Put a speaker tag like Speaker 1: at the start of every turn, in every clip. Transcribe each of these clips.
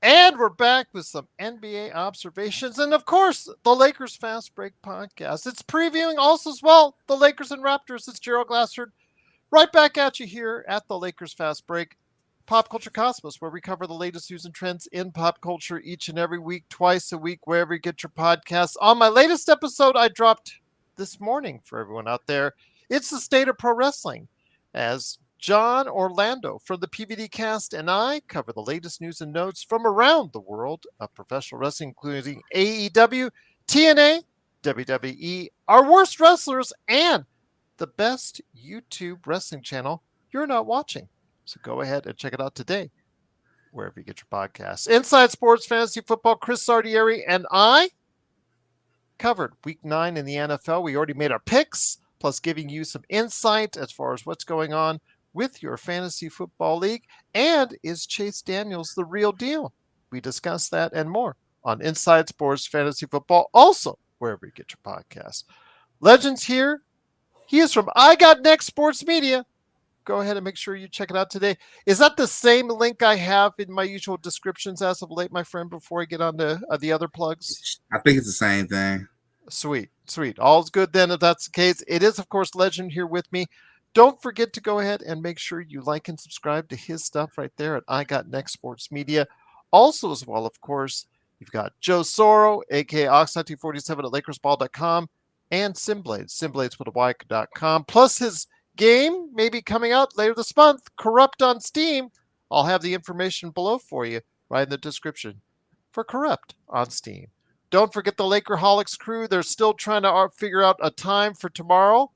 Speaker 1: And we're back with some NBA observations and, of course, the Lakers Fast Break podcast. It's previewing also as well the Lakers and Raptors. It's Gerald Glassford right back at you here at the Lakers Fast Break Pop Culture Cosmos, where we cover the latest news and trends in pop culture each and every week, twice a week, wherever you get your podcasts. On my latest episode, I dropped this morning for everyone out there. It's the state of pro wrestling, as John Orlando from the PVD cast and I cover the latest news and notes from around the world of professional wrestling, including AEW, TNA, WWE, our worst wrestlers, and the best YouTube wrestling channel you're not watching. So go ahead and check it out today, wherever you get your podcasts. Inside Sports Fantasy Football, Chris Sardieri and I covered Week 9 in the NFL. We already made our picks, plus giving you some insight as far as what's going on with your fantasy football league. And is Chase Daniels the real deal? We discuss that and more on Inside Sports Fantasy Football, also wherever you get your podcasts. Legends here. He is from I Got Next Sports Media. Go ahead and make sure you check it out today. Is that the same link I have in my usual descriptions as of late, my friend, before I get on to the other plugs?
Speaker 2: I think it's the same thing.
Speaker 1: Sweet. All's good then if that's the case. It is, of course, Legend here with me. Don't forget to go ahead and make sure you like and subscribe to his stuff right there at I Got Next Sports Media. Also, as well, of course, you've got Joe Soro, a.k.a. Ox1947 at LakersBall.com, and Simblades with a Y.com, plus his game maybe coming out later this month, Corrupt on Steam. I'll have the information below for you right in the description for Corrupt on Steam. Don't forget the Lakerholics crew. They're still trying to figure out a time for tomorrow.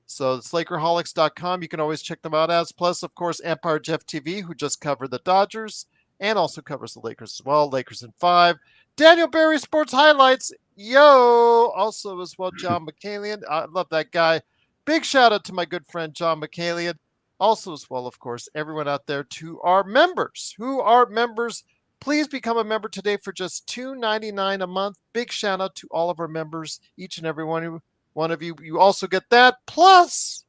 Speaker 1: So it's Lakerholics.com. You can always check them out as. Plus, of course, Empire Jeff TV, who just covered the Dodgers and also covers the Lakers as well. Lakers in 5. Daniel Barry Sports Highlights. Yo! Also as well, John McCallion. I love that guy. Big shout out to my good friend, John McCallion. Also as well, of course, everyone out there to our members. Who are members? Please become a member today for just $2.99 a month. Big shout out to all of our members, each and every one of you. You also get that, plus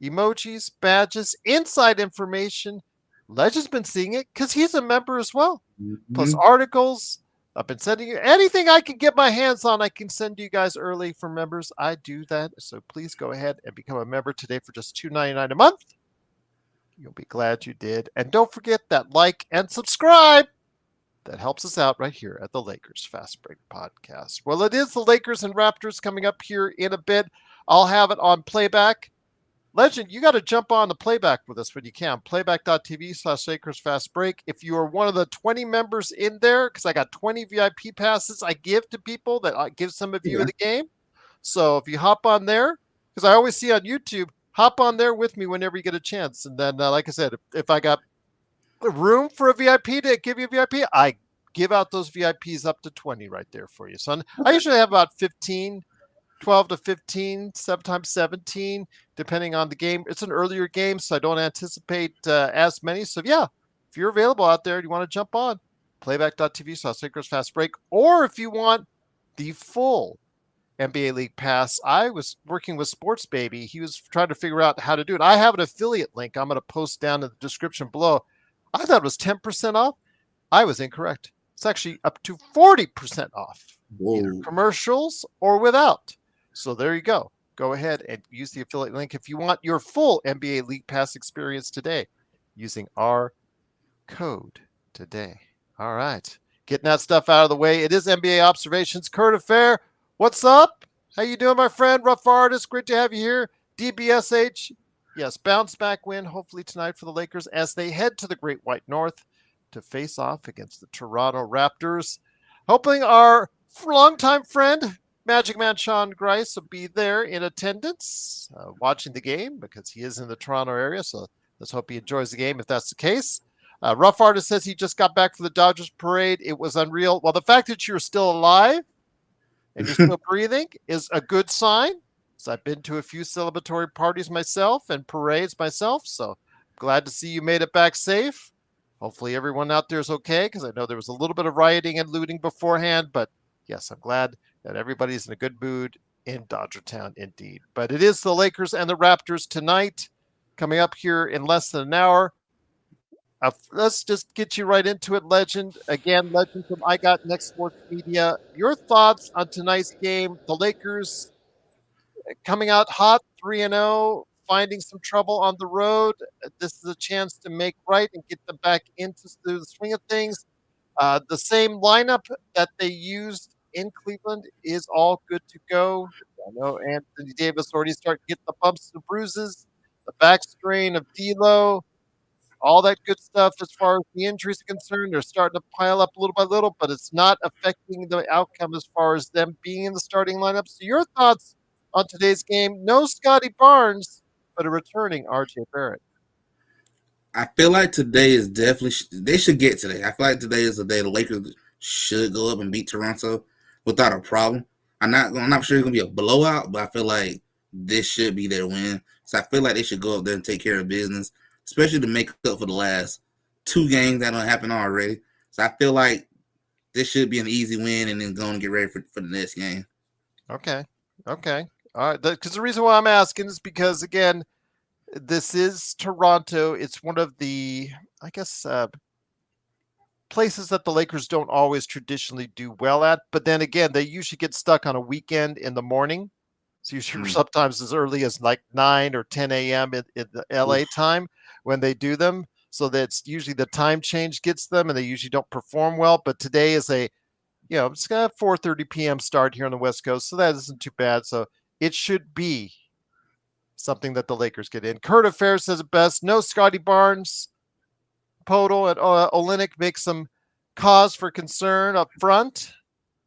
Speaker 1: emojis, badges, inside information. Legend's been seeing it because he's a member as well.
Speaker 2: Mm-hmm.
Speaker 1: Plus articles. I've been sending you anything I can get my hands on. I can send you guys early for members. I do that. So please go ahead and become a member today for just $2.99 a month. You'll be glad you did. And don't forget that like and subscribe. That helps us out right here at the Lakers Fast Break Podcast. Well, it is the Lakers and Raptors coming up here in a bit. I'll have it on playback. Legend, you got to jump on the playback with us when you can. Playback.tv/Lakers Fast Break. If you are one of the 20 members in there, because I got 20 VIP passes I give to people that I give some of you of the game. So if you hop on there, because I always see on YouTube, hop on there with me whenever you get a chance. And then, like I said, if I got room for a VIP to give you a VIP, I give out those VIPs up to 20 right there for you. So I usually have about 12 to 15, sometimes 17, depending on the game. It's an earlier game, so I don't anticipate as many. So yeah, if you're available out there and you want to jump on, playback.tv/Lakers Fast Break, or if you want the full NBA League Pass, I was working with Sports Baby. He was trying to figure out how to do it. I have an affiliate link I'm going to post down in the description below. I thought it was 10% off. I was incorrect. It's actually up to 40% off.
Speaker 2: Whoa.
Speaker 1: Either commercials or without. So there you go. Go ahead and use the affiliate link if you want your full NBA League Pass experience today using our code today. All right. Getting that stuff out of the way. It is NBA Observations. Kurt Affair, what's up? How you doing, my friend? Rough Artist, great to have you here. DBSH, yes, bounce back win hopefully tonight for the Lakers as they head to the Great White North to face off against the Toronto Raptors. Hoping our longtime friend, Magic Man Sean Grice, will be there in attendance watching the game because he is in the Toronto area. So let's hope he enjoys the game if that's the case. Rough Artist says he just got back from the Dodgers parade. It was unreal. Well, the fact that you're still alive and you're still breathing is a good sign. So I've been to a few celebratory parties myself and parades myself. So glad to see you made it back safe. Hopefully everyone out there is okay because I know there was a little bit of rioting and looting beforehand. But yes, I'm glad that everybody's in a good mood in Dodger Town indeed. But it is the Lakers and the Raptors tonight coming up here in less than an hour. Let's just get you right into it, Legend. Again, Legend from I Got Next Sports Media. Your thoughts on tonight's game? The Lakers coming out hot, 3-0, finding some trouble on the road. This is a chance to make right and get them back into the swing of things. The same lineup that they used in Cleveland is all good to go. I know Anthony Davis already starting to get the bumps and bruises, the back strain of D'Lo, all that good stuff as far as the injuries are concerned. They're starting to pile up little by little, but it's not affecting the outcome as far as them being in the starting lineup. So your thoughts on today's game? No Scotty Barnes, but a returning RJ Barrett.
Speaker 2: I feel like today is definitely they should get today. I feel like today is the day the Lakers should go up and beat Toronto without a problem. I'm not sure it's gonna be a blowout, but I feel like this should be their win. So I feel like they should go up there and take care of business, especially to make up for the last two games that don't happen already. So I feel like this should be an easy win, and then go and get ready for the next game.
Speaker 1: Okay. Okay. All right. Because the reason why I'm asking is because, again, this is Toronto. It's one of the, I guess, places that the Lakers don't always traditionally do well at. But then again, they usually get stuck on a weekend in the morning. So usually sometimes as early as like 9 or 10 a.m. in the LA time when they do them. So that's usually the time change gets them and they usually don't perform well. But today is it's got a 4:30 p.m. start here on the West Coast. So that isn't too bad. So it should be something that the Lakers get in. Kurt Affair says it best. No Scotty Barnes. Podol and Olynyk make some cause for concern up front.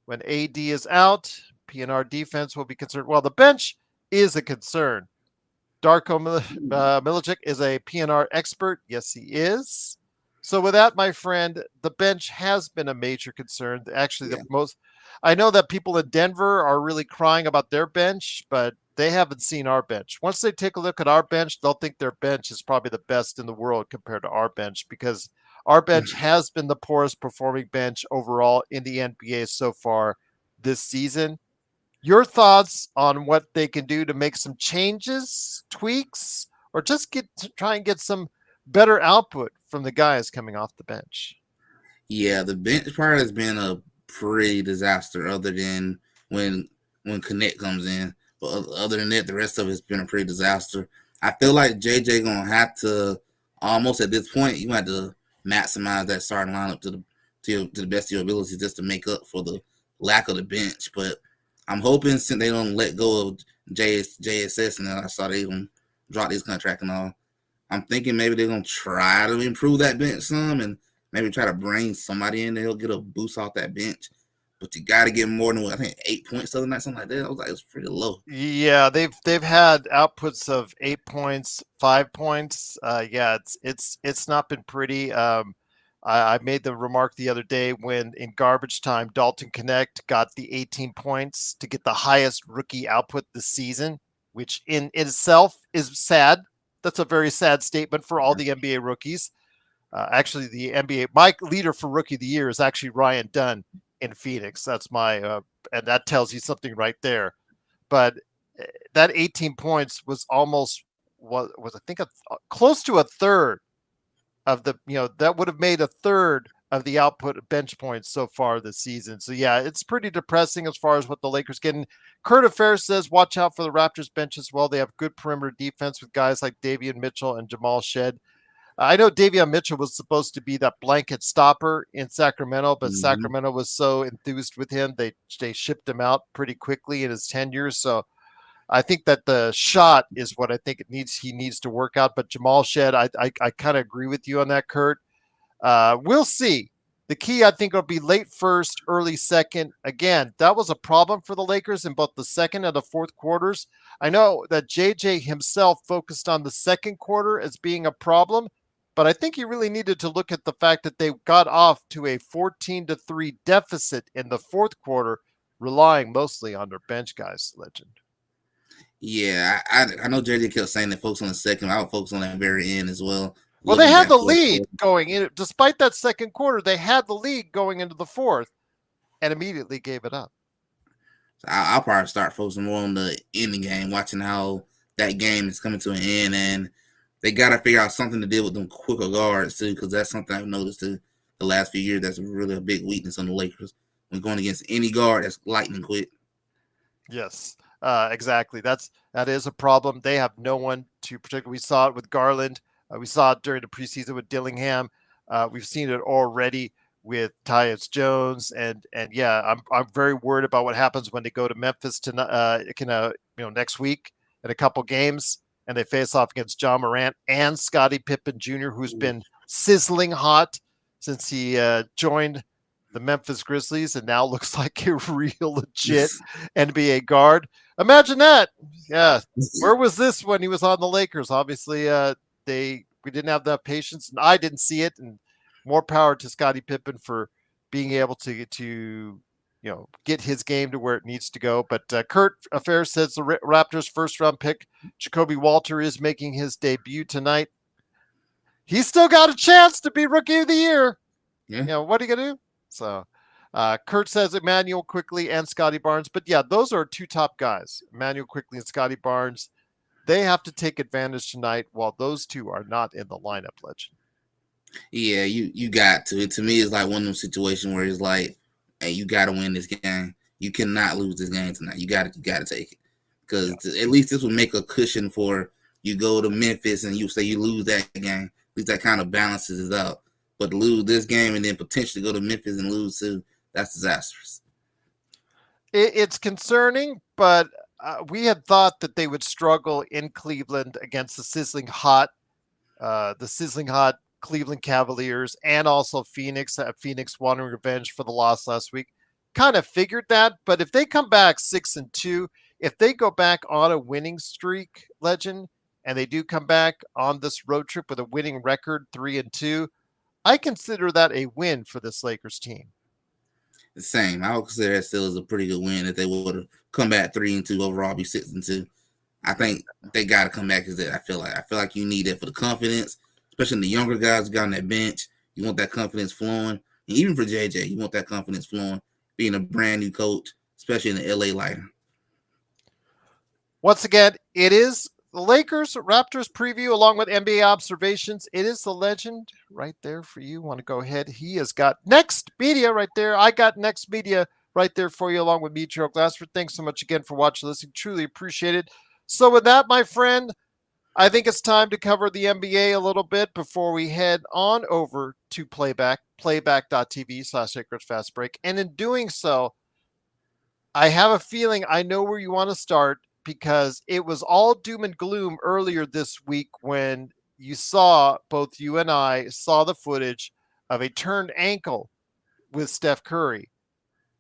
Speaker 1: When AD is out, PNR defense will be concerned. Well, the bench is a concern. Darko Milicic is a PNR expert. Yes, he is. So with that, my friend, the bench has been a major concern. Actually, the most. I know that people in Denver are really crying about their bench, but they haven't seen our bench. Once they take a look at our bench, they'll think their bench is probably the best in the world compared to our bench because our bench has been the poorest performing bench overall in the NBA so far this season. Your thoughts on what they can do to make some changes, tweaks, or just try and get some better output from the guys coming off the bench?
Speaker 2: Yeah, the bench part has been a pretty disaster. Other than when Connect comes in, but other than that, the rest of it's been a pretty disaster. I feel like JJ gonna have to almost at this point you have to maximize that starting lineup to the best of your ability just to make up for the lack of the bench. But I'm hoping since they don't let go of JSS and I saw they gonna drop his contract and all, I'm thinking maybe they're gonna try to improve that bench some and maybe try to bring somebody in that'll get a boost off that bench. But you got to get more than I think 8 points the other night, something like that. I was like, it's pretty low.
Speaker 1: Yeah, they've had outputs of 8 points, 5 points. Yeah, it's not been pretty. I made the remark the other day when in garbage time, Dalton Connect got the 18 points to get the highest rookie output this season, which in itself is sad. That's a very sad statement for all the NBA rookies. Actually, the NBA, my leader for rookie of the year is actually Ryan Dunn in Phoenix. That's my, and that tells you something right there. But that 18 points was almost was I think close to a third of the that would have made a third of the output of bench points so far this season. So yeah, it's pretty depressing as far as what the Lakers getting. Kurt Affair says, watch out for the Raptors bench as well. They have good perimeter defense with guys like Davion Mitchell and Jamal Shed. I know Davion Mitchell was supposed to be that blanket stopper in Sacramento, but Sacramento was so enthused with him they shipped him out pretty quickly in his tenure. So I think that the shot is what I think he needs to work out. But Jamal Shed, I kind of agree with you on that, Kurt. We'll see. The key, I think, will be late first, early second. Again, that was a problem for the Lakers in both the second and the fourth quarters. I know that JJ himself focused on the second quarter as being a problem, but I think he really needed to look at the fact that they got off to a 14-3 deficit in the fourth quarter, relying mostly on their bench guys, Legend.
Speaker 2: Yeah, I know JJ kept saying that focus on the second. I would focus on that very end as well.
Speaker 1: Well, they had the lead going in. Despite that second quarter, they had the lead going into the fourth and immediately gave it up.
Speaker 2: So I'll probably start focusing more on the ending game, watching how that game is coming to an end. And they got to figure out something to deal with them quicker guards too, because that's something I've noticed too the last few years. That's really a big weakness on the Lakers when going against any guard that's lightning quick.
Speaker 1: Yes, exactly. That is a problem. They have no one to protect. We saw it with Garland. We saw it during the preseason with Dillingham. We've seen it already with Tyus Jones, and yeah, I'm very worried about what happens when they go to Memphis tonight. Next week in a couple games, and they face off against John Morant and Scottie Pippen Jr., who's been sizzling hot since he joined the Memphis Grizzlies and now looks like a real legit NBA guard. Imagine that. Yeah. Where was this when he was on the Lakers? Obviously, we didn't have that patience, and I didn't see it. And more power to Scottie Pippen for being able to get his game to where it needs to go. But Kurt Affair says the Raptors' first round pick, Jacoby Walter, is making his debut tonight. He's still got a chance to be Rookie of the Year.
Speaker 2: Yeah.
Speaker 1: What are you gonna do? So Kurt says Emmanuel Quickly and Scotty Barnes. But yeah, those are two top guys, Emmanuel Quickly and Scotty Barnes. They have to take advantage tonight while those two are not in the lineup, Legend.
Speaker 2: Yeah, you got to. To me, it's like one of those situations where it's like, hey, you got to win this game. You cannot lose this game tonight. You got to take it, because at least this would make a cushion for you go to Memphis and you say you lose that game. At least that kind of balances it out. But to lose this game and then potentially go to Memphis and lose too, that's disastrous.
Speaker 1: It's concerning, but we had thought that they would struggle in Cleveland against the sizzling hot Cleveland Cavaliers, and also Phoenix. Phoenix wanting revenge for the loss last week. Kind of figured that, but if they come back 6-2, if they go back on a winning streak, Legend, and they do come back on this road trip with a winning record, 3-2, I consider that a win for this Lakers team.
Speaker 2: The same. I would consider that still as a pretty good win if they would have come back 3-2 overall, be 6-2. I think they got to come back because I feel like you need it for the confidence, especially the younger guys who got on that bench. You want that confidence flowing, and even for JJ, you want that confidence flowing. Being a brand new coach, especially in the LA Lighter.
Speaker 1: Once again, it is the Lakers-Raptors preview along with NBA observations. It is the Legend right there for you. Want to go ahead? He has got Next Media right there. I got Next Media right there for you along with me, Gerald Glassford. Thanks so much again for watching, listening. Truly appreciate it. So with that, my friend, I think it's time to cover the NBA a little bit before we head on over to playback.tv/Lakers Fast Break. And in doing so, I have a feeling I know where you want to start, because it was all doom and gloom earlier this week when both you and I saw the footage of a turned ankle with Steph Curry.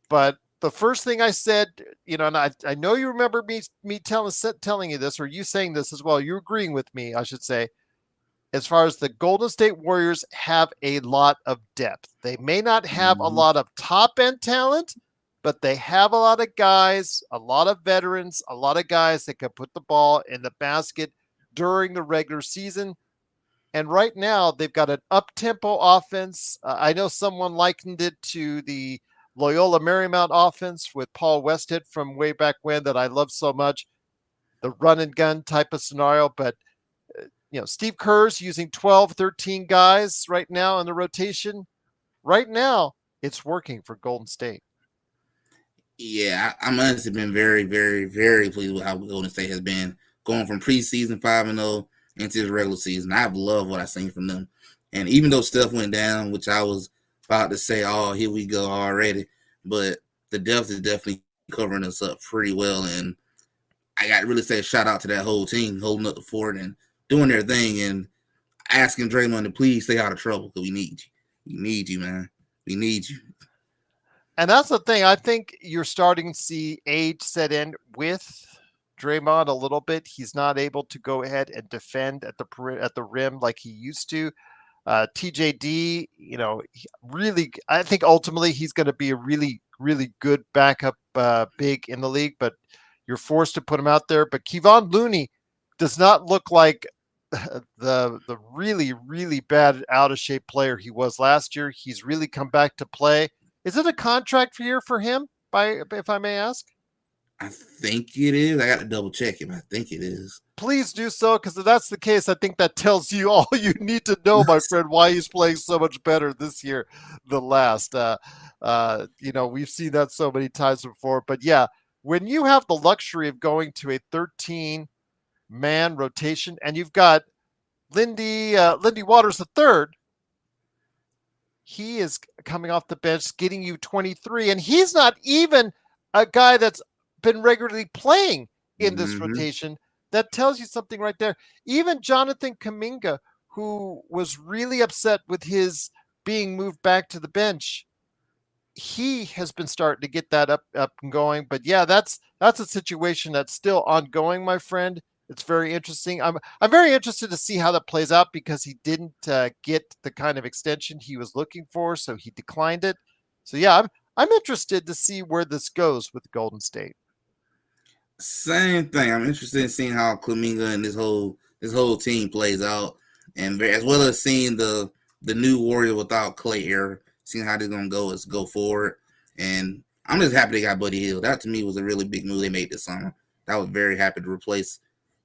Speaker 1: But the first thing I said, and I know you remember me telling you this, or you saying this as well. You're agreeing with me, I should say, as far as the Golden State Warriors have a lot of depth. They may not have a lot of top-end talent, but they have a lot of guys, a lot of veterans, a lot of guys that can put the ball in the basket during the regular season. And right now, they've got an up-tempo offense. I know someone likened it to the Loyola Marymount offense with Paul Westhead from way back when that I love so much, the run-and-gun type of scenario. But, Steve Kerr's using 12, 13 guys right now in the rotation. Right now, it's working for Golden State.
Speaker 2: Yeah, I'm honestly been very, very, very pleased with how Golden State has been going from preseason 5-0 into the regular season. I've loved what I've seen from them. And even though Steph went down, which I was about to say, oh, here we go already, but the depth is definitely covering us up pretty well. And I got to really say a shout out to that whole team holding up the fort and doing their thing and asking Draymond to please stay out of trouble, because we need you. We need you, man. We need you.
Speaker 1: And that's the thing. I think you're starting to see age set in with Draymond a little bit. He's not able to go ahead and defend at the rim like he used to. TJD, really, I think ultimately he's going to be a really, really good backup big in the league, but you're forced to put him out there. But Kevon Looney does not look like the really, really bad, out of shape player he was last year. He's really come back to play. Is it a contract year for him, if I may ask?
Speaker 2: I think it is. I got to double check it, but I think it is.
Speaker 1: please do so, because if that's the case, I think that tells you all you need to know, my friend, why he's playing so much better this year than last. We've seen that so many times before. But yeah, when you have the luxury of going to a 13-man rotation and you've got Lindy Waters III, he is coming off the bench, getting you 23, and he's not even a guy that's been regularly playing in this
Speaker 2: Mm-hmm.
Speaker 1: rotation. That tells you something right there. Even Jonathan Kuminga, who was really upset with his being moved back to the bench, he has been starting to get that up and going. But yeah, that's a situation that's still ongoing, my friend. It's very interesting. I'm very interested to see how that plays out, because he didn't get the kind of extension he was looking for, so he declined it. So yeah, I'm interested to see where this goes with Golden State.
Speaker 2: Same thing. I'm interested in seeing how Kuminga and this whole team plays out, and as well as seeing the new Warrior without Clay era, seeing how they're gonna go forward. And I'm just happy they got Buddy Hield. That to me was a really big move they made this summer. I was very happy to replace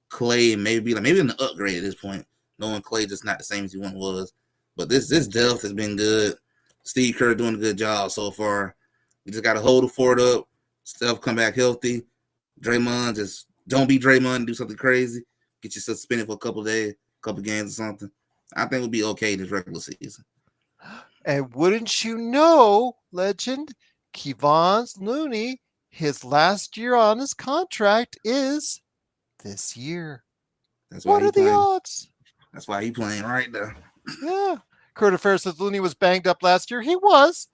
Speaker 2: Clay, and maybe an upgrade at this point, knowing Clay just not the same as he once was. But this depth has been good. Steve Kerr doing a good job so far. You just got to hold the fort up. Steph come back healthy. Draymond, just don't be Draymond and do something crazy. Get you suspended for a couple of days, a couple of games or something. I think we'll be okay this regular season.
Speaker 1: And wouldn't you know, legend, Kevon Looney, his last year on his contract is this year.
Speaker 2: That's why
Speaker 1: What
Speaker 2: he
Speaker 1: are the
Speaker 2: playing.
Speaker 1: odds?
Speaker 2: That's why he playing right there.
Speaker 1: Yeah. Curtis Fair says Looney was banged up last year. He was.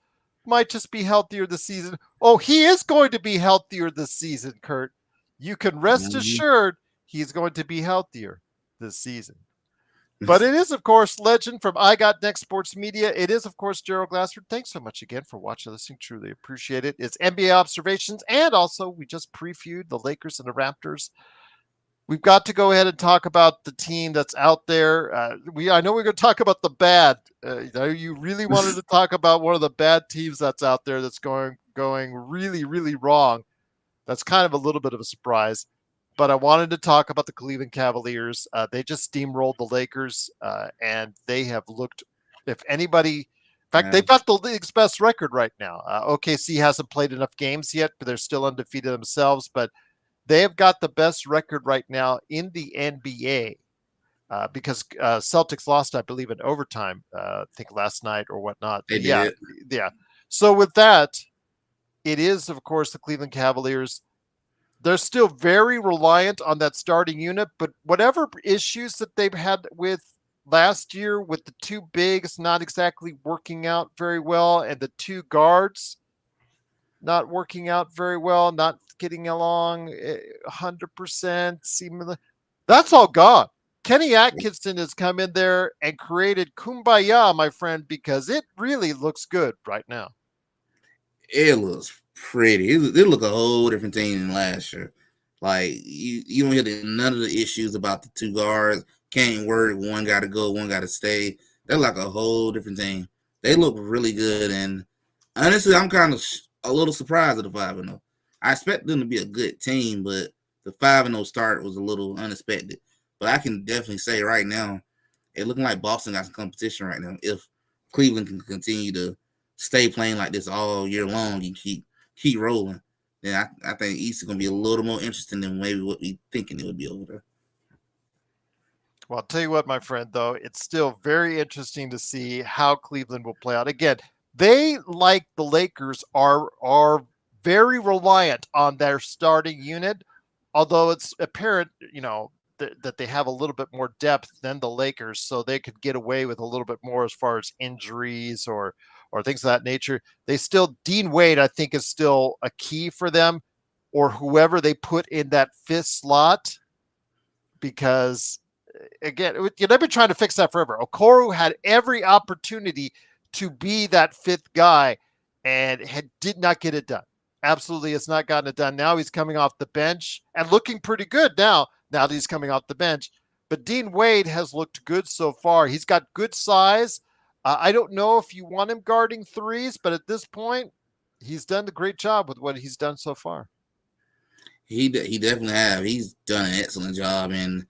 Speaker 1: Might just be healthier this season. Oh, he is going to be healthier this season, Kurt. You can rest
Speaker 2: Mm-hmm.
Speaker 1: assured he's going to be healthier this season. But it is, of course, legend from I Got Next Sports Media. It is, of course, Gerald Glassford. Thanks so much again for watching and listening. Truly appreciate it. It's NBA observations, and also we just previewed the Lakers and the Raptors. We've got to go ahead and talk about the team that's out there. I know we're going to talk about the bad. You really wanted to talk about one of the bad teams that's out there that's going really, really wrong. That's kind of a little bit of a surprise. But I wanted to talk about the Cleveland Cavaliers. They just steamrolled the Lakers, and they have looked, if anybody, in fact, they've got the league's best record right now. OKC hasn't played enough games yet, but they're still undefeated themselves. But they have got the best record right now in the NBA, because Celtics lost, I believe, in overtime, I think last night or whatnot.
Speaker 2: They
Speaker 1: But yeah,
Speaker 2: did.
Speaker 1: yeah. So with that, it is, of course, the Cleveland Cavaliers. They're still very reliant on that starting unit, but whatever issues that they've had with last year with the two bigs not exactly working out very well, and the two guards not working out very well, not getting along 100%, seemingly, that's all gone. Kenny Atkinson has come in there and created kumbaya, my friend, because it really looks good right now.
Speaker 2: It looks pretty. It look a whole different team than last year. Like you don't hear none of the issues about the two guards. Can't work. One got to go. One got to stay. They're like a whole different team. They look really good, and honestly, I'm kind of a little surprised at the 5-0. I expect them to be a good team, but the 5-0 start was a little unexpected. But I can definitely say right now, it looking like Boston got some competition right now. If Cleveland can continue to stay playing like this all year long and keep rolling, then I think East is gonna be a little more interesting than maybe what we thinking it would be over there.
Speaker 1: Well, I'll tell you what, my friend, though, it's still very interesting to see how Cleveland will play out. Again, they, like the Lakers, are very reliant on their starting unit, although it's apparent, that they have a little bit more depth than the Lakers, so they could get away with a little bit more as far as injuries or things of that nature. Dean Wade, I think, is still a key for them, or whoever they put in that fifth slot, because again, they've been trying to fix that forever. Okoro had every opportunity to be that fifth guy and did not get it done. Absolutely has not gotten it done. Now he's coming off the bench and looking pretty good now that he's coming off the bench. But Dean Wade has looked good so far. He's got good size. I don't know if you want him guarding threes, but at this point, he's done a great job with what he's done so far.
Speaker 2: He definitely have. He's done an excellent job, and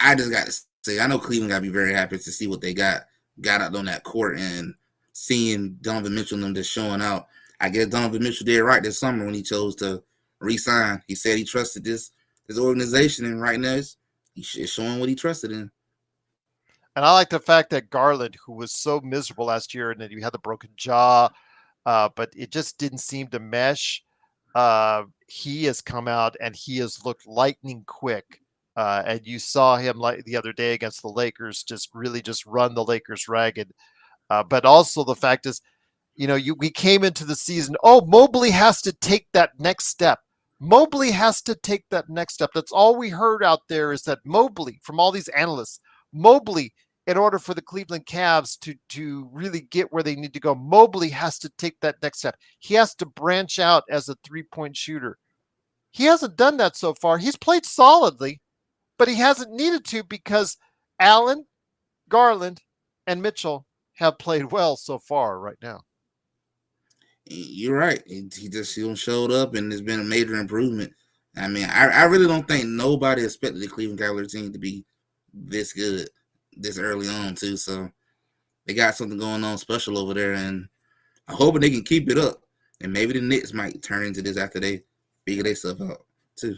Speaker 2: I just got to say, I know Cleveland got to be very happy to see what they got out on that court and seeing Donovan Mitchell and them just showing out. I guess Donovan Mitchell did right this summer when he chose to re-sign. He said he trusted this organization, and right now he's showing what he trusted in.
Speaker 1: And I like the fact that Garland, who was so miserable last year, and then you had the broken jaw, but it just didn't seem to mesh. He has come out and he has looked lightning quick. And you saw him like the other day against the Lakers, just really just run the Lakers ragged. But also the fact is, we came into the season. Oh, Mobley has to take that next step. Mobley has to take that next step. That's all we heard out there is that Mobley, from all these analysts, Mobley, in order for the Cleveland Cavs to really get where they need to go, Mobley has to take that next step. He has to branch out as a 3-point shooter. He hasn't done that so far. He's played solidly, but he hasn't needed to because Allen, Garland, and Mitchell have played well so far right now.
Speaker 2: You're right. He just showed up, and there's been a major improvement. I mean, I really don't think nobody expected the Cleveland Cavaliers team to be this good this early on, too. So they got something going on special over there, and I'm hoping they can keep it up. And maybe the Knicks might turn into this after they figure their stuff out, too.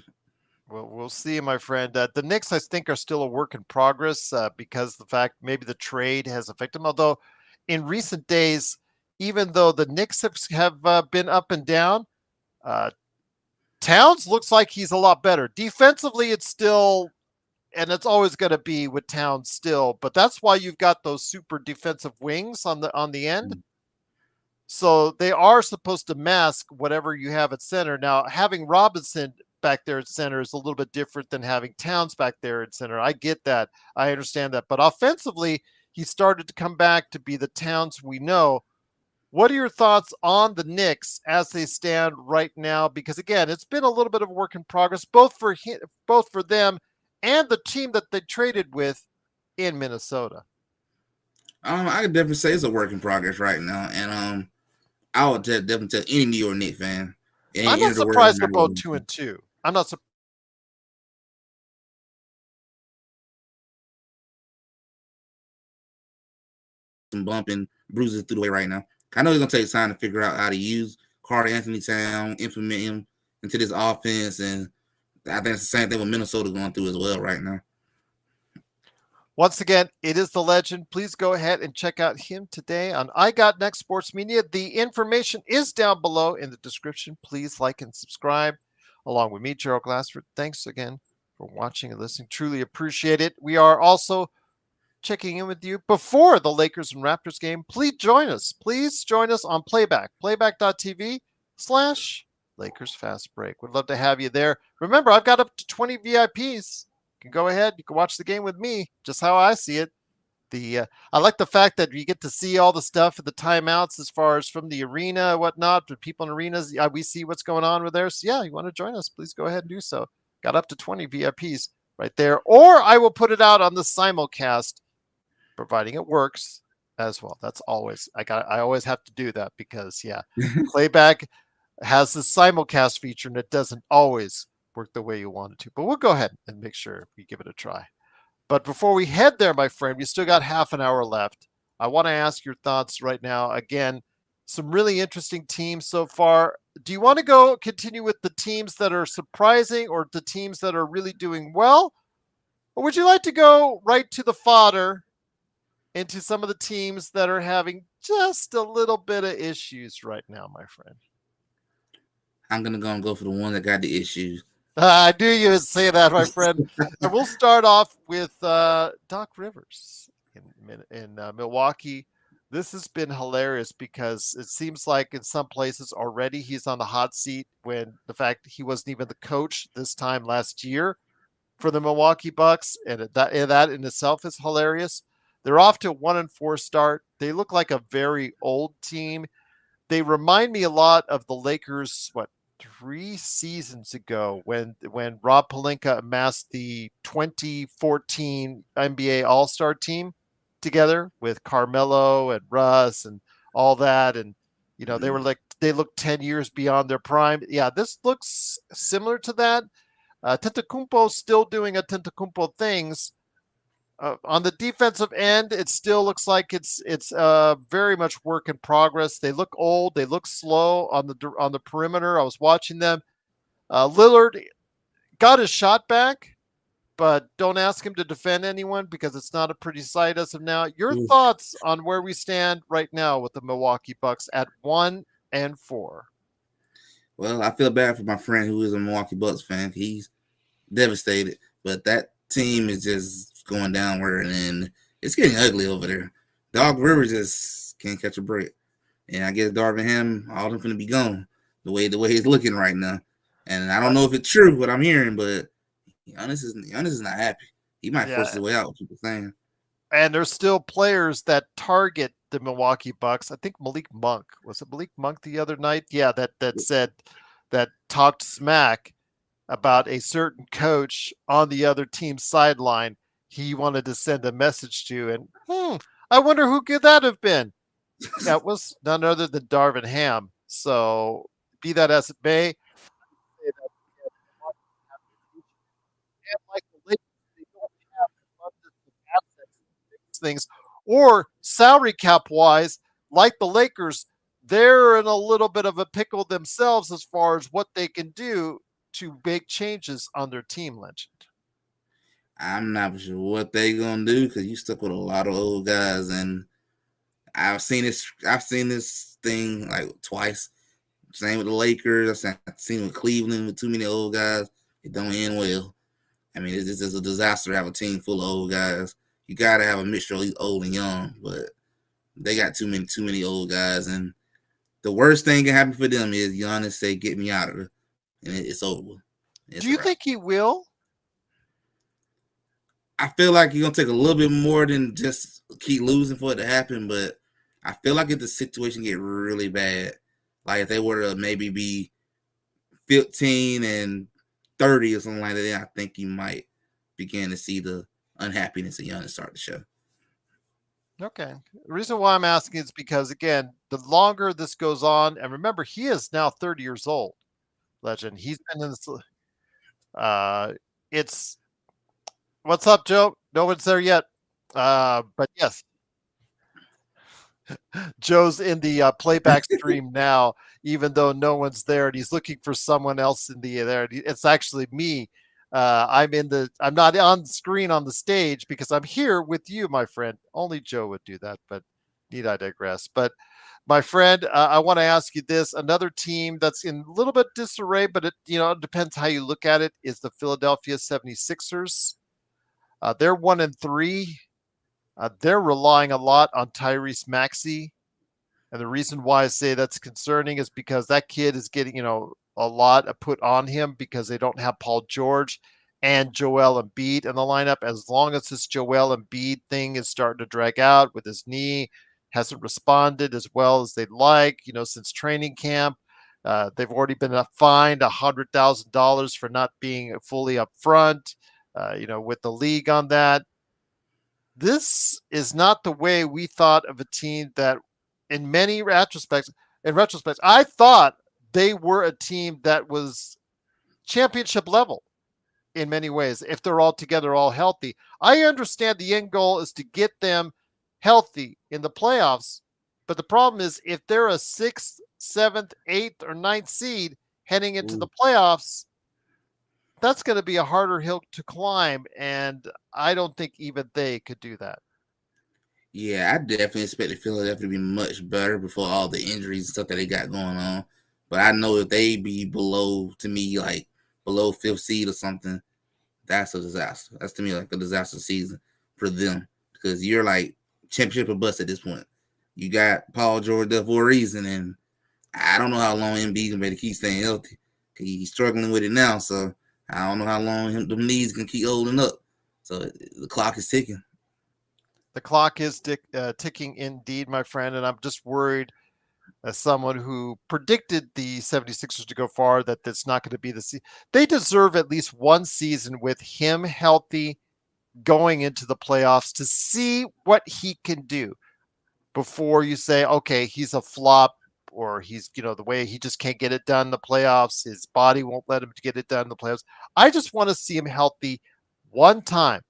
Speaker 1: Well, we'll see, my friend. The Knicks, I think, are still a work in progress because the fact maybe the trade has affected them. Although in recent days, even though the Knicks have been up and down, Towns looks like he's a lot better. Defensively, it's still, and it's always going to be with Towns still, but that's why you've got those super defensive wings on the end. So they are supposed to mask whatever you have at center. Now, having Robinson back there at center is a little bit different than having Towns back there at center. I get that. I understand that. But offensively, he started to come back to be the Towns we know. What are your thoughts on the Knicks as they stand right now? Because again, it's been a little bit of a work in progress, both for them and the team that they traded with in Minnesota.
Speaker 2: I could definitely say it's a work in progress right now, and I would definitely tell any New York Knicks fan.
Speaker 1: I'm not surprised they're both 2-2. I'm not surprised.
Speaker 2: Some bumping bruises through the way right now. I know it's gonna take time to figure out how to use Carter Anthony Town, implement him into this offense, and I think it's the same thing with Minnesota going through as well right now.
Speaker 1: Once again, it is the legend. Please go ahead and check out him today on I Got Next Sports Media. The information is down below in the description. Please like and subscribe along with me, Gerald Glassford. Thanks again for watching and listening. Truly appreciate it. We are also checking in with you before the Lakers and Raptors game. Please join us. Please join us on Playback, playback.tv/Lakers Fast Break. Would love to have you there. Remember, I've got up to 20 VIPs. You can go ahead. You can watch the game with me, just how I see it. I like the fact that you get to see all the stuff at the timeouts as far as from the arena, whatnot, for people in arenas. We see what's going on with there. So yeah, you want to join us, please go ahead and do so. Got up to 20 VIPs right there. Or I will put it out on the simulcast, providing it works as well. That's always, I always have to do that because yeah, Playback has the simulcast feature and it doesn't always work the way you want it to. But we'll go ahead and make sure we give it a try. But before we head there, my friend, we still got half an hour left. I want to ask your thoughts right now. Again, some really interesting teams so far. Do you want to continue with the teams that are surprising or the teams that are really doing well? Or would you like to go right to the fodder into some of the teams that are having just a little bit of issues right now, my friend?
Speaker 2: I'm going to go for the one that got the issues.
Speaker 1: I knew you would say that, my friend. And we'll start off with Doc Rivers in Milwaukee. This has been hilarious because it seems like in some places already he's on the hot seat when the fact he wasn't even the coach this time last year for the Milwaukee Bucks. And that in itself is hilarious. They're off to a 1-4 start. They look like a very old team. They remind me a lot of the Lakers, 3 seasons ago when Rob Pelinka amassed the 2014 NBA All-Star team together with Carmelo and Russ and all that. And, they looked 10 years beyond their prime. Yeah, this looks similar to that. Tentacumpo still doing Tentacumpo things, On the defensive end, it still looks like it's very much work in progress. They look old. They look slow on the perimeter. I was watching them. Lillard got his shot back, but don't ask him to defend anyone because it's not a pretty sight as of now. Your thoughts on where we stand right now with the Milwaukee Bucks at 1-4?
Speaker 2: Well, I feel bad for my friend who is a Milwaukee Bucks fan. He's devastated, but that team is just going downward, and it's getting ugly over there. Dog Rivers just can't catch a break, and I guess Darvin Ham, all them finna be gone the way it's looking right now. And I don't know if it's true what I'm hearing, but Giannis is not happy. He might force his way out. People saying.
Speaker 1: And there's still players that target the Milwaukee Bucks. I think Malik Monk, was it Malik Monk the other night? Yeah, that said that talked smack about a certain coach on the other team's sideline. He wanted to send a message to, and I wonder who could that have been. That was none other than Darvin Ham. So be that as it may, and like the Lakers, they don't have abundance of assets to fix things, or salary cap wise, like the Lakers, they're in a little bit of a pickle themselves as far as what they can do to make changes on their team, Legend.
Speaker 2: I'm not sure what they're gonna do because you stuck with a lot of old guys, and I've seen this thing like twice. Same with the Lakers. I've seen it with Cleveland with too many old guys. It don't end well. I mean, it's just a disaster to have a team full of old guys. You gotta have a mixture of old and young, but they got too many old guys, and the worst thing can happen for them is Giannis say, "Get me out of it," and it's over.
Speaker 1: Do you think he will?
Speaker 2: I feel like you're gonna take a little bit more than just keep losing for it to happen, but I feel like if the situation get really bad, like if they were to maybe be 15 and 30 or something like that, then I think you might begin to see the unhappiness of Giannis start to show.
Speaker 1: Okay. The reason why I'm asking is because, again, the longer this goes on, and remember, he is now 30 years old, Legend. He's been in this. It's what's up, Joe? No one's there yet. But yes, Joe's in the playback stream now, even though no one's there, and he's looking for someone else in the there. It's actually me. I'm not on screen on the stage because I'm here with you, my friend. Only Joe would do that, but need I digress. But my friend, I want to ask you this. Another team that's in a little bit disarray, but it depends how you look at it, is the Philadelphia 76ers. They're 1-3. They're relying a lot on Tyrese Maxey. And the reason why I say that's concerning is because that kid is getting, a lot put on him because they don't have Paul George and Joel Embiid in the lineup. As long as this Joel Embiid thing is starting to drag out with his knee, hasn't responded as well as they'd like, since training camp. They've already been fined $100,000 for not being fully upfront, with the league on that. This is not the way we thought of a team that, in retrospects, I thought they were a team that was championship level in many ways. If they're all together, all healthy, I understand the end goal is to get them healthy in the playoffs. But the problem is if they're a 6th, 7th, 8th, or 9th seed heading into the playoffs, that's going to be a harder hill to climb. And I don't think even they could do that.
Speaker 2: Yeah, I definitely expected Philadelphia to be much better before all the injuries and stuff that they got going on. But I know if they be below, to me, like below 5th seed or something, that's a disaster. That's to me like a disaster season for them because you're like championship or bust at this point. You got Paul George there for a reason, and I don't know how long Embiid can be to keep staying healthy. He's struggling with it now, so I don't know how long the knees can keep holding up. So the clock is ticking.
Speaker 1: The clock is ticking indeed, my friend, and I'm just worried as someone who predicted the 76ers to go far that that's not going to be the season. They deserve at least one season with him healthy going into the playoffs to see what he can do before you say, okay, he's a flop or he's, the way he just can't get it done in the playoffs. His body won't let him get it done in the playoffs. I just want to see him healthy one time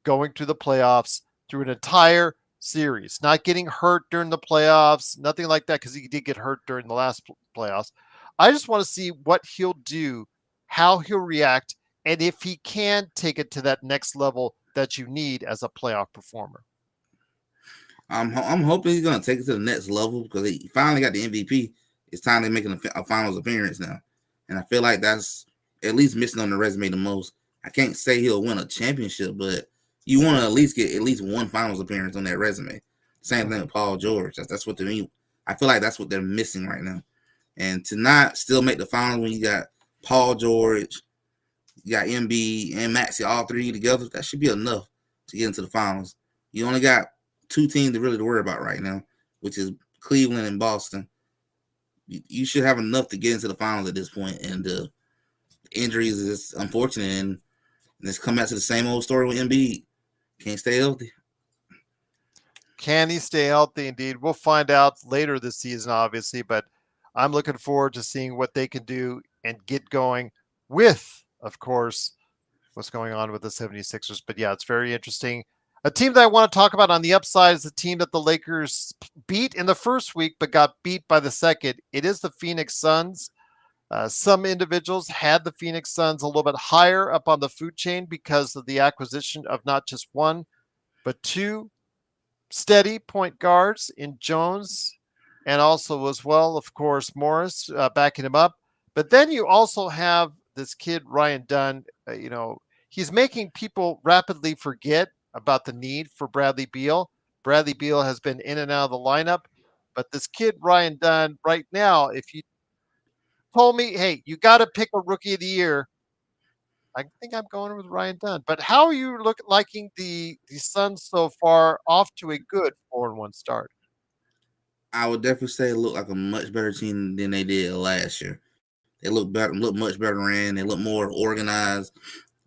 Speaker 1: going to the playoffs through an entire series, not getting hurt during the playoffs, nothing like that, because he did get hurt during the last playoffs. I just want to see what he'll do, how he'll react, and if he can take it to that next level that you need as a playoff performer.
Speaker 2: I'm hoping he's gonna take it to the next level because he finally got the MVP. It's time to make a finals appearance now, and I feel like that's at least missing on the resume the most. I can't say he'll win a championship, but you want to at least get at least one finals appearance on that resume. Same thing with Paul George. That's what they mean. I feel like that's what they're missing right now. And to not still make the finals when you got Paul George, you got Embiid and Maxey all three together, that should be enough to get into the finals. You only got two teams to really worry about right now, which is Cleveland and Boston. You should have enough to get into the finals at this point. And the injuries is unfortunate, and let's come back to the same old story with Embiid. Can't stay healthy.
Speaker 1: Can he stay healthy? Indeed. We'll find out later this season, obviously, but I'm looking forward to seeing what they can do and get going with, of course, what's going on with the 76ers. But yeah, it's very interesting. A team that I want to talk about on the upside is the team that the Lakers beat in the first week, but got beat by the second. It is the Phoenix Suns. Some individuals had the Phoenix Suns a little bit higher up on the food chain because of the acquisition of not just one, but two steady point guards in Jones and also as well, of course, Morris backing him up. But then you also have this kid, Ryan Dunn. He's making people rapidly forget about the need for Bradley Beal. Bradley Beal has been in and out of the lineup, but this kid, Ryan Dunn, right now, if you told me, hey, you got to pick a rookie of the year, I think I'm going with Ryan Dunn. But how are you liking the Suns so far? Off to a good 4-1 start.
Speaker 2: I would definitely say it looked like a much better team than they did last year. They look better, look much better ran. They look more organized,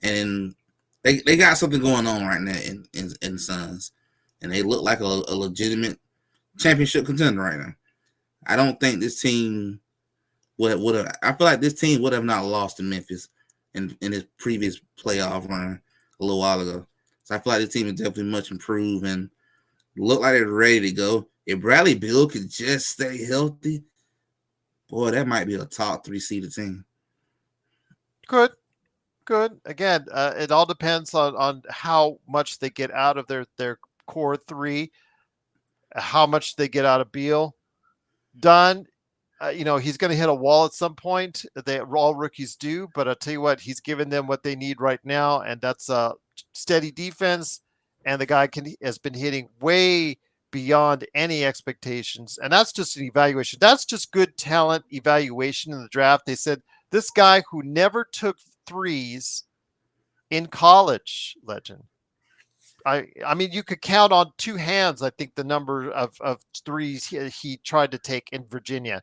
Speaker 2: and they got something going on right now in Suns, and they look like a legitimate championship contender right now. I don't think this team would have. I feel like this team would have not lost to Memphis in his previous playoff run a little while ago. So I feel like this team is definitely much improved and look like they're ready to go. If Bradley Beal could just stay healthy, boy, that might be a top 3 seeded team.
Speaker 1: Good. Again, it all depends on how much they get out of their core three, how much they get out of Beal. Dunn, he's going to hit a wall at some point. They all rookies do, but I'll tell you what, he's given them what they need right now, and that's a steady defense. And the guy has been hitting way beyond any expectations, and that's just an evaluation. That's just good talent evaluation in the draft. They said this guy who never took threes in college, legend. I mean, you could count on two hands, I think, the number of threes he tried to take in Virginia.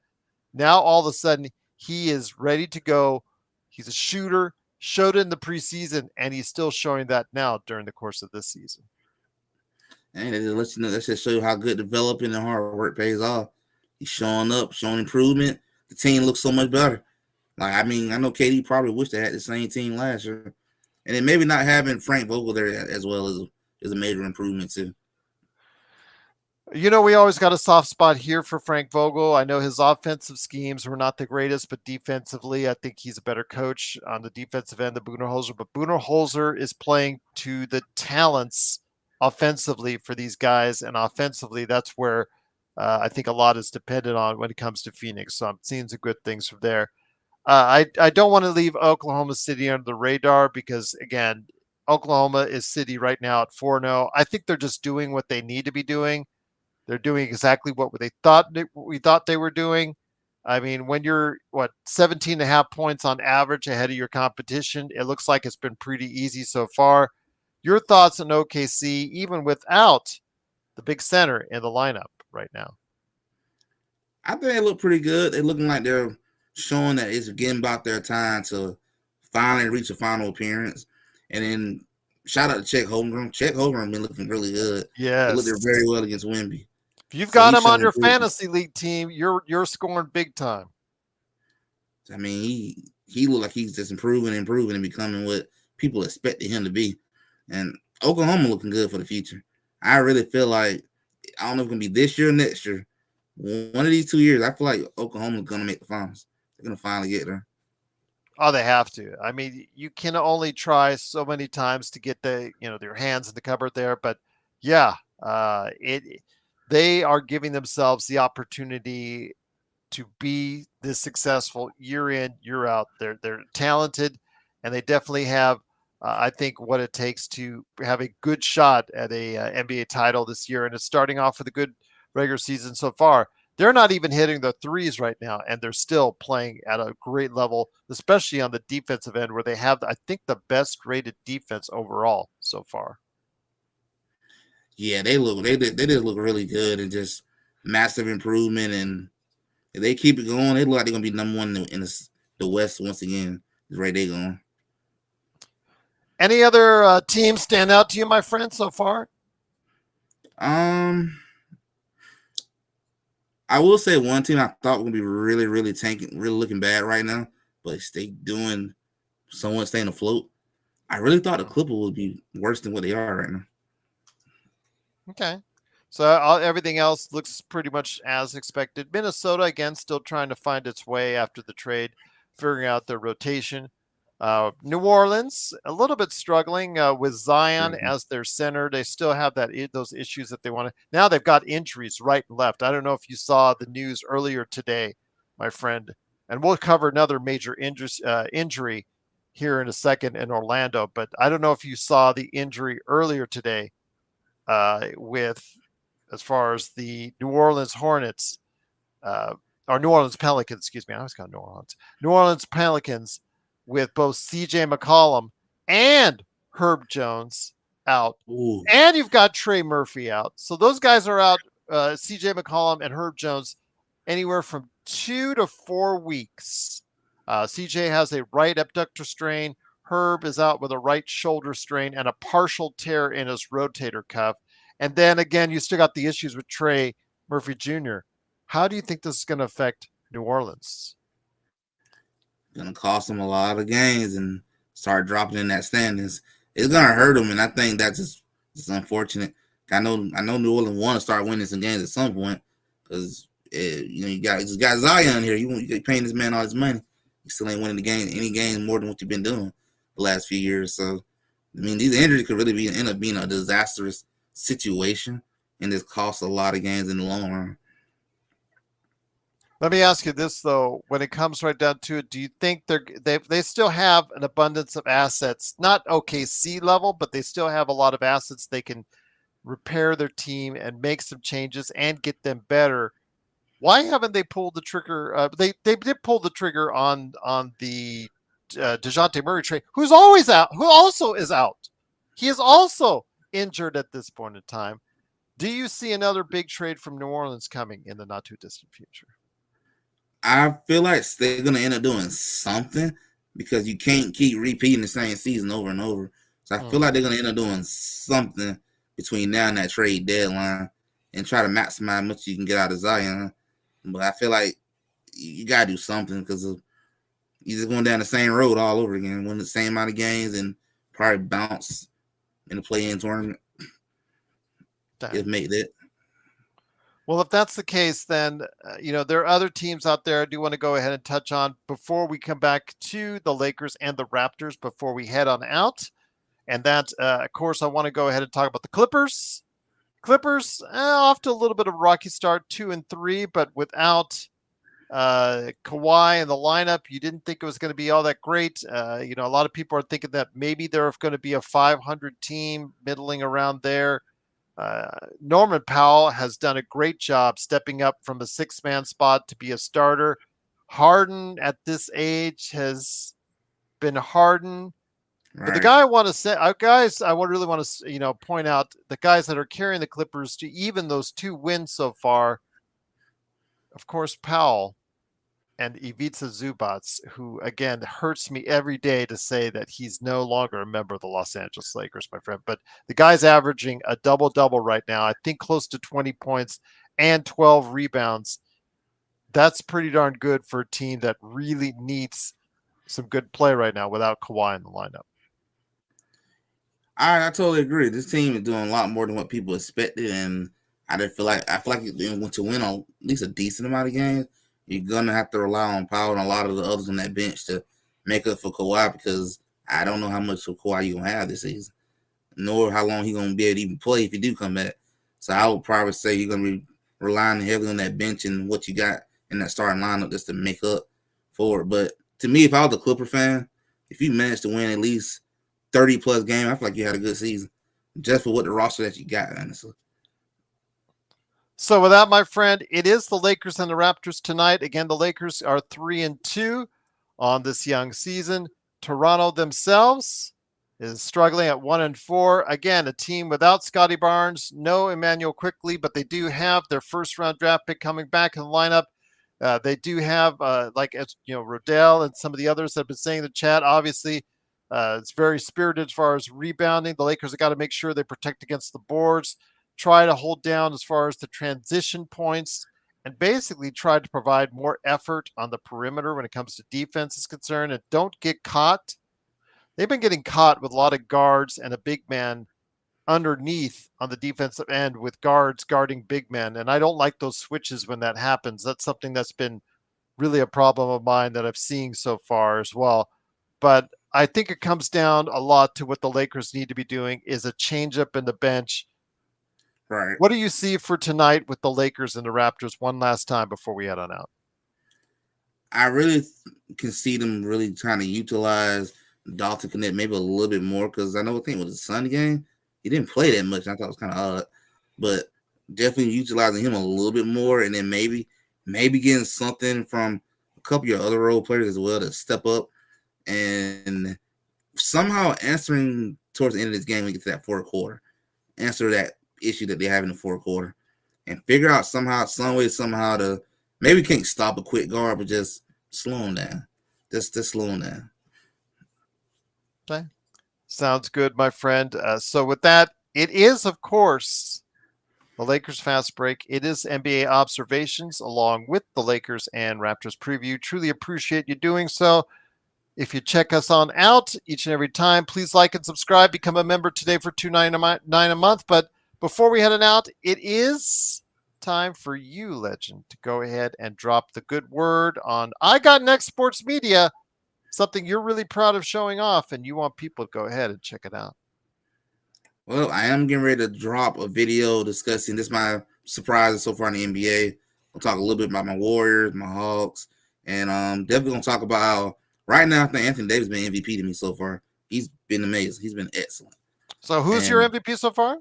Speaker 1: Now, all of a sudden, he is ready to go. He's a shooter, showed it in the preseason, and he's still showing that now during the course of this season.
Speaker 2: And it lets you know, that just show you how good developing and hard work pays off. He's showing up, showing improvement. The team looks so much better. Like, I mean, I know KD probably wished they had the same team last year. And then maybe not having Frank Vogel there as well is a major improvement too.
Speaker 1: We always got a soft spot here for Frank Vogel. I know his offensive schemes were not the greatest, but defensively, I think he's a better coach on the defensive end than Budenholzer. But Budenholzer is playing to the talents offensively for these guys, and offensively, that's where I think a lot is dependent on when it comes to Phoenix. So I'm seeing some good things from there. I don't want to leave Oklahoma City under the radar because, again, Oklahoma is City right now at 4-0. I think they're just doing what they need to be doing. They're doing exactly what we thought they were doing. I mean, when you're 17 and a half points on average ahead of your competition, it looks like it's been pretty easy so far. Your thoughts on OKC, even without the big center in the lineup right now?
Speaker 2: I think they look pretty good. They're looking like they're showing that it's getting about their time to finally reach a final appearance. And then shout out to Chet Holmgren. Chet Holmgren been looking really good.
Speaker 1: Yes.
Speaker 2: He looked there very well against Wemby.
Speaker 1: If you've got him on your fantasy league team, you're scoring big time.
Speaker 2: I mean, he looked like he's just improving and becoming what people expected him to be. And Oklahoma looking good for the future. I really feel like I don't know if it's gonna be this year or next year. One of these 2 years, I feel like Oklahoma's gonna make the finals. They're gonna finally get there.
Speaker 1: Oh, they have to. I mean, you can only try so many times to get their hands in the cupboard there. But yeah, it they are giving themselves the opportunity to be this successful year in, year out. They're talented, and they definitely have, I think, what it takes to have a good shot at a NBA title this year. And it's starting off with a good regular season so far. They're not even hitting the threes right now, and they're still playing at a great level, especially on the defensive end, where they have, I think, the best rated defense overall so far.
Speaker 2: Yeah, they just look really good and just massive improvement. And if they keep it going, they look like they're gonna be number one in the West once again. Is right they going.
Speaker 1: Any other teams stand out to you, my friend, so far?
Speaker 2: Um, I will say one team I thought would be really, really tanking, really looking bad right now, but they doing somewhat staying afloat. I really thought the Clippers would be worse than what they are right now.
Speaker 1: Okay. So everything else looks pretty much as expected. Minnesota, again, still trying to find its way after the trade, figuring out their rotation. New Orleans, a little bit struggling with Zion as their center. They still have those issues that they want to. Now they've got injuries right and left. I don't know if you saw the news earlier today, my friend, and we'll cover another major injury here in a second in Orlando. But I don't know if you saw the injury earlier today with as far as the New Orleans Hornets uh, or New Orleans Pelicans, excuse me. I always got New Orleans. New Orleans Pelicans with both CJ McCollum and Herb Jones out.
Speaker 2: Ooh,
Speaker 1: And you've got Trey Murphy out. So those guys are out, CJ McCollum and Herb Jones, anywhere from 2 to 4 weeks. CJ has a right abductor strain. Herb is out with a right shoulder strain and a partial tear in his rotator cuff. And then again, you still got the issues with Trey Murphy Jr. How do you think this is going to affect New Orleans?
Speaker 2: gonna cost them a lot of games and start dropping in that standings. It's gonna hurt them, and I think that's just unfortunate. I know New Orleans want to start winning some games at some point because you got Zion here. You paying this man all his money. You still ain't winning any games more than what you've been doing the last few years. So I mean, these injuries could really end up being a disastrous situation, and this costs a lot of games in the long run.
Speaker 1: Let me ask you this though: when it comes right down to it, do you think they still have an abundance of assets? Not OKC level, but they still have a lot of assets. They can repair their team and make some changes and get them better. Why haven't they pulled the trigger? They did pull the trigger on the Dejounte Murray trade, who's always out, who also is out. He is also injured at this point in time. Do you see another big trade from New Orleans coming in the not too distant future?
Speaker 2: I feel like they're gonna end up doing something because you can't keep repeating the same season over and over. So I feel like they're gonna end up doing something between now and that trade deadline and try to maximize much you can get out of Zion. But I feel like you gotta do something because you're just going down the same road all over again, win the same amount of games and probably bounce in the play-in tournament. If made it.
Speaker 1: Well, if that's the case, then there are other teams out there I do want to go ahead and touch on before we come back to the Lakers and the Raptors before we head on out. And that, of course, I want to go ahead and talk about the Clippers. Clippers off to a little bit of a rocky start, 2-3, but without Kawhi in the lineup, you didn't think it was going to be all that great. A lot of people are thinking that maybe they're going to be a 500 team, middling around there. Norman Powell has done a great job stepping up from a six-man spot to be a starter. Harden at this age has been Harden.
Speaker 2: Right.
Speaker 1: But the guy I want to say, guys, I really want to, point out the guys that are carrying the Clippers to even those 2 wins so far. Of course, Powell and Ivica Zubac, who again hurts me every day to say that he's no longer a member of the Los Angeles Lakers, my friend. But the guy's averaging a double-double right now. I think close to 20 points and 12 rebounds. That's pretty darn good for a team that really needs some good play right now without Kawhi in the lineup.
Speaker 2: I totally agree. This team is doing a lot more than what people expected, and I feel like to win at least a decent amount of games, you're gonna have to rely on Powell and a lot of the others on that bench to make up for Kawhi because I don't know how much of Kawhi you gonna have this season, nor how long he gonna be able to even play if he do come back. So I would probably say you're gonna be relying heavily on that bench and what you got in that starting lineup just to make up for it. But to me, if I was a Clipper fan, if you managed to win at least 30 plus games, I feel like you had a good season just for what the roster that you got, honestly.
Speaker 1: So with that, my friend, it is the Lakers and the Raptors tonight. Again, the Lakers are 3-2 on this young season. Toronto themselves is struggling at 1-4. Again, a team without Scotty Barnes, no Emmanuel Quickly, but they do have their first round draft pick coming back in the lineup. They do have, Rodell and some of the others that have been saying in the chat. Obviously, it's very spirited as far as rebounding. The Lakers have got to make sure they protect against the boards, try to hold down as far as the transition points, and basically try to provide more effort on the perimeter when it comes to defense is concerned, and don't get caught. They've been getting caught with a lot of guards and a big man underneath on the defensive end with guards guarding big men. And I don't like those switches when that happens. That's something that's been really a problem of mine that I've seen so far as well. But I think it comes down a lot to what the Lakers need to be doing is a change up in the bench.
Speaker 2: Right.
Speaker 1: What do you see for tonight with the Lakers and the Raptors one last time before we head on out?
Speaker 2: I really can see them really trying to utilize Dalton Connect maybe a little bit more because I think with the Sun game, he didn't play that much. I thought it was kind of odd, but definitely utilizing him a little bit more, and then maybe getting something from a couple of your other role players as well to step up and somehow answering towards the end of this game when we get to that fourth quarter, answer that issue that they have in the fourth quarter, and figure out somehow, some way, somehow to maybe can't stop a quick guard, but just slow him down, just slow him down.
Speaker 1: Okay. Sounds good, my friend. So with that, it is, of course, the Lakers Fast Break. It is NBA Observations along with the Lakers and Raptors preview. Truly appreciate you doing so. If you check us on out each and every time, please like and subscribe. Become a member today for $2.99 a month. But before we head on out, it is time for you, Legend, to go ahead and drop the good word on I Got Next Sports Media, something you're really proud of showing off, and you want people to go ahead and check it out.
Speaker 2: Well, I am getting ready to drop a video discussing this. My surprises so far in the NBA. We'll talk a little bit about my Warriors, my Hawks, and definitely gonna talk about how right now I think Anthony Davis has been MVP to me so far. He's been amazing. He's been excellent.
Speaker 1: So who's your MVP so far?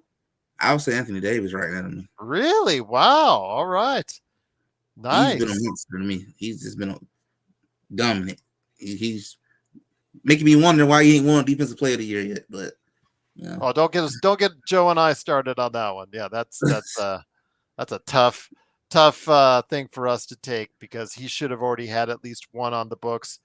Speaker 2: I would say Anthony Davis right now to me.
Speaker 1: Really? Wow. All right. Nice.
Speaker 2: He's been a monster to me. He's just been dominant. He's making me wonder why he ain't won Defensive Player of the Year yet. But yeah.
Speaker 1: Oh, don't get Joe and I started on that one. Yeah, that's a tough thing for us to take because he should have already had at least one on the books.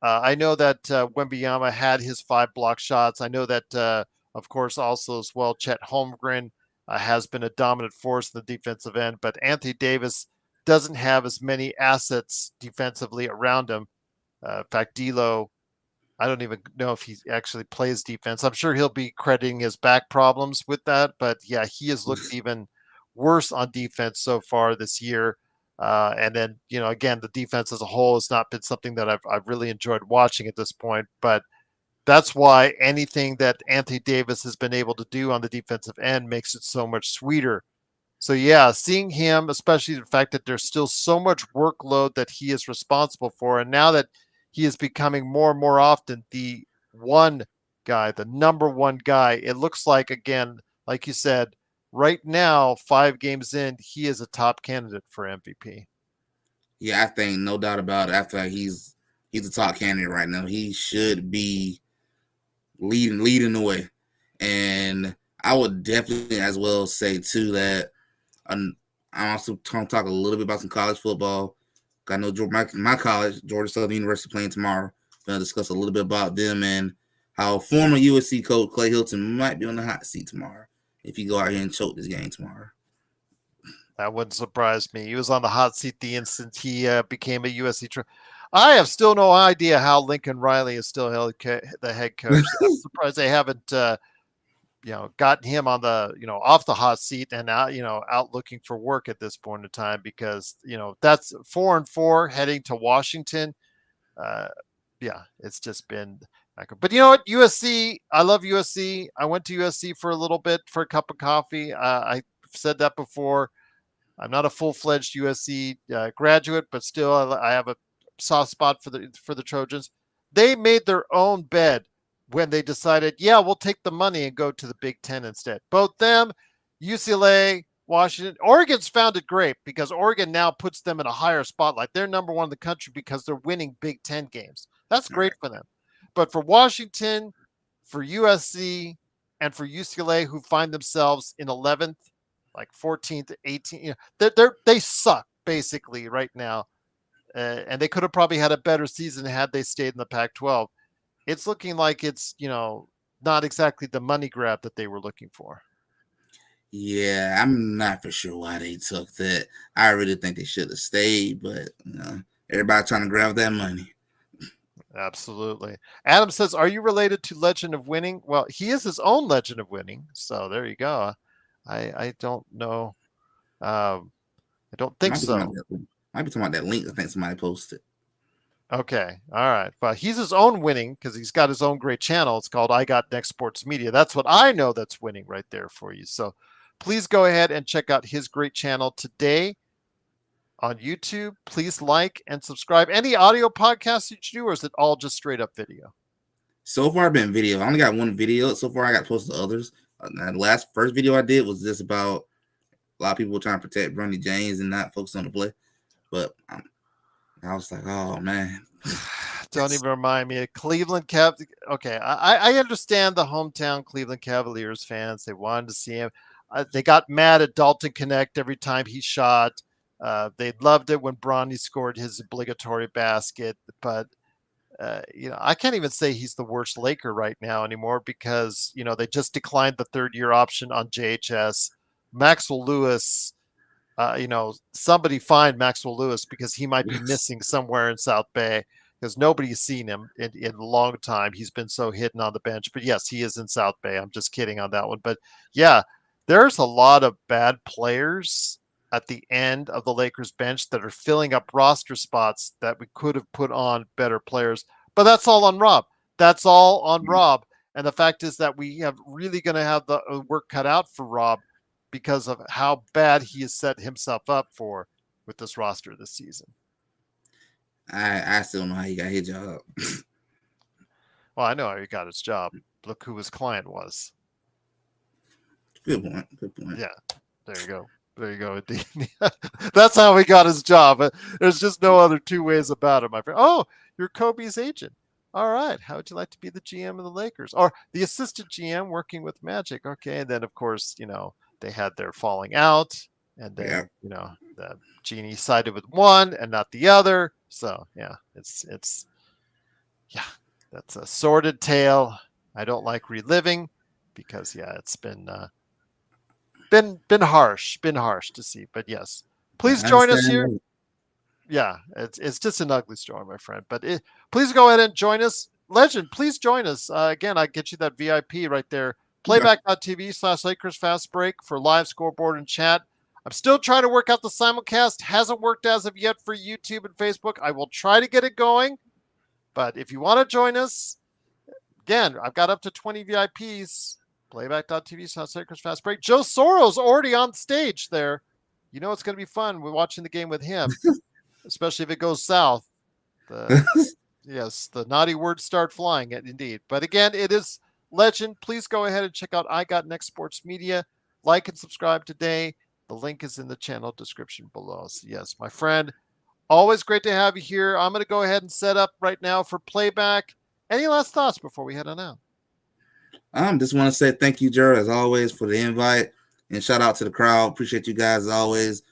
Speaker 1: I know that Wembanyama had his 5 block shots. I know that, of course, also as well, Chet Holmgren has been a dominant force in the defensive end, but Anthony Davis doesn't have as many assets defensively around him. In fact, D'Lo, I don't even know if he actually plays defense. I'm sure he'll be crediting his back problems with that, but yeah, he has looked even worse on defense so far this year. And then, again, the defense as a whole has not been something that I've really enjoyed watching at this point. But that's why anything that Anthony Davis has been able to do on the defensive end makes it so much sweeter. So yeah, seeing him, especially the fact that there's still so much workload that he is responsible for, and now that he is becoming more and more often the one guy, the number one guy, it looks like, again, like you said, right now, 5 games in, he is a top candidate for MVP.
Speaker 2: Yeah, I think no doubt about it. I feel like he's a top candidate right now. He should be leading the way. And I would definitely as well say too that I'm also going to talk a little bit about some college football. I know my college, Georgia Southern University, playing tomorrow. Going to discuss a little bit about them and how former USC coach Clay Hilton might be on the hot seat tomorrow if you go out here and choke this game tomorrow.
Speaker 1: That wouldn't surprise me. He was on the hot seat the instant he became a USC. I have still no idea how Lincoln Riley is still the head coach. I'm surprised they haven't gotten him on the, off the hot seat and out, out looking for work at this point in time because, that's 4-4 heading to Washington. Uh, yeah, it's just been. But you know what? USC, I love USC. I went to USC for a little bit for a cup of coffee. I said that before. I'm not a full-fledged USC graduate, but still, I have a soft spot for the Trojans. They made their own bed when they decided, yeah, we'll take the money and go to the Big Ten instead. Both them, UCLA, Washington, Oregon's found it great because Oregon now puts them in a higher spotlight. They're number one in the country because they're winning Big Ten games. That's great for them. But for Washington, for USC, and for UCLA, who find themselves in 11th, like 14th, 18th, they suck basically right now. And they could have probably had a better season had they stayed in the Pac-12. It's looking like it's, not exactly the money grab that they were looking for.
Speaker 2: Yeah, I'm not for sure why they took that. I really think they should have stayed, but everybody trying to grab that money.
Speaker 1: Absolutely. Adam says, are you related to Legend of Winning? Well, he is his own Legend of Winning. So there you go. I don't know. I don't think so.
Speaker 2: Might be talking about that link I think somebody posted.
Speaker 1: Okay. All right. But he's his own winning because he's got his own great channel. It's called I Got Next Sports Media. That's what I know that's winning right there for you. So please go ahead and check out his great channel today on YouTube. Please like and subscribe. Any audio podcasts that you do, or is it all just straight up video?
Speaker 2: So far, been video. I only got one video. So far, I got posted to others. The first video I did was just about a lot of people trying to protect Bronny James and not focus on the play. But I was like, oh, man.
Speaker 1: Don't even remind me of Cleveland Cavaliers. Okay, I understand the hometown Cleveland Cavaliers fans. They wanted to see him. They got mad at Dalton Connect every time he shot. They loved it when Bronny scored his obligatory basket. But, I can't even say he's the worst Laker right now anymore because, they just declined the third-year option on JHS. Maxwell Lewis, somebody find Maxwell Lewis because he might be missing somewhere in South Bay because nobody's seen him in a long time. He's been so hidden on the bench. But, yes, he is in South Bay. I'm just kidding on that one. But, yeah, there's a lot of bad players at the end of the Lakers bench that are filling up roster spots that we could have put on better players. But that's all on Rob. That's all on Rob. And the fact is that we have really going to have the work cut out for Rob because of how bad he has set himself up for with this roster this season.
Speaker 2: I still don't know how he got his job.
Speaker 1: Well, I know how he got his job. Look who his client was.
Speaker 2: Good point.
Speaker 1: Yeah, there you go. There you go. That's how he got his job. There's just no other two ways about it, my friend. Oh, you're Kobe's agent. All right. How would you like to be the GM of the Lakers or the assistant GM working with Magic? Okay. And then, of course, they had their falling out. And then, the Genie sided with one and not the other. So, yeah, that's a sordid tale. I don't like reliving because, yeah, it's been harsh to see. But yes, please join us here. Yeah, it's just an ugly story, my friend. But please go ahead and join us. Legend, please join us. Again, I get you that VIP right there. Playback.tv/Lakers Fast Break for live scoreboard and chat. I'm still trying to work out the simulcast. Hasn't worked as of yet for YouTube and Facebook. I will try to get it going. But if you want to join us, again, I've got up to 20 VIPs. Playback.tv/Lakers Fast Break. Joe Soros already on stage there. It's going to be fun. We're watching the game with him, especially if it goes south. Yes, the naughty words start flying, indeed. But again, it is Legend. Please go ahead and check out I Got Next Sports Media. Like and subscribe today. The link is in the channel description below. So yes, my friend, always great to have you here. I'm going to go ahead and set up right now for playback. Any last thoughts before we head on out?
Speaker 2: Just want to say thank you, Gerald, as always, for the invite. And shout out to the crowd. Appreciate you guys as always.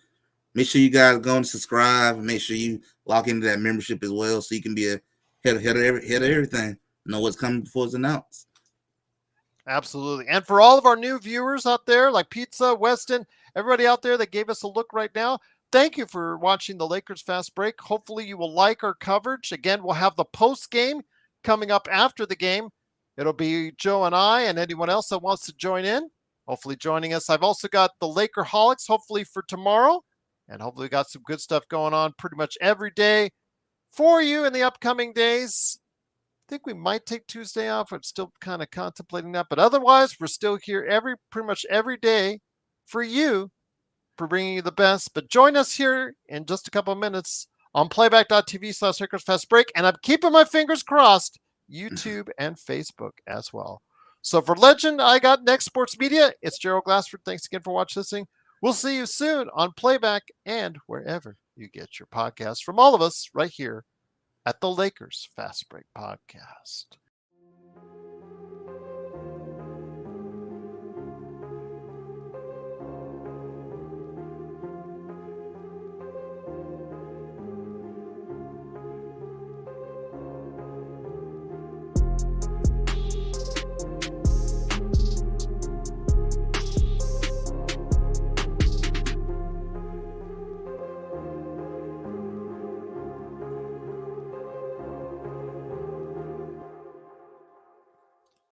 Speaker 2: Make sure you guys go and subscribe. Make sure you lock into that membership as well so you can be ahead of everything. Know what's coming before it's announced.
Speaker 1: Absolutely. And for all of our new viewers out there, like Pizza, Weston, everybody out there that gave us a look right now, thank you for watching the Lakers Fast Break. Hopefully you will like our coverage. Again, we'll have the post game coming up after the game. It'll be Joe and I and anyone else that wants to join in. Hopefully joining us. I've also got the Lakerholics, hopefully for tomorrow. And hopefully got some good stuff going on pretty much every day for you in the upcoming days. I think we might take Tuesday off. I'm still kind of contemplating that. But otherwise, we're still here pretty much every day for you, for bringing you the best. But join us here in just a couple of minutes on playback.tv/Lakers Fast Break. And I'm keeping my fingers crossed, YouTube and Facebook as well. So for Legend, I got Next Sports Media. It's Gerald Glassford. Thanks again for watching, listening. We'll see you soon on Playback and wherever you get your podcasts from all of us right here at the Lakers Fast Break Podcast.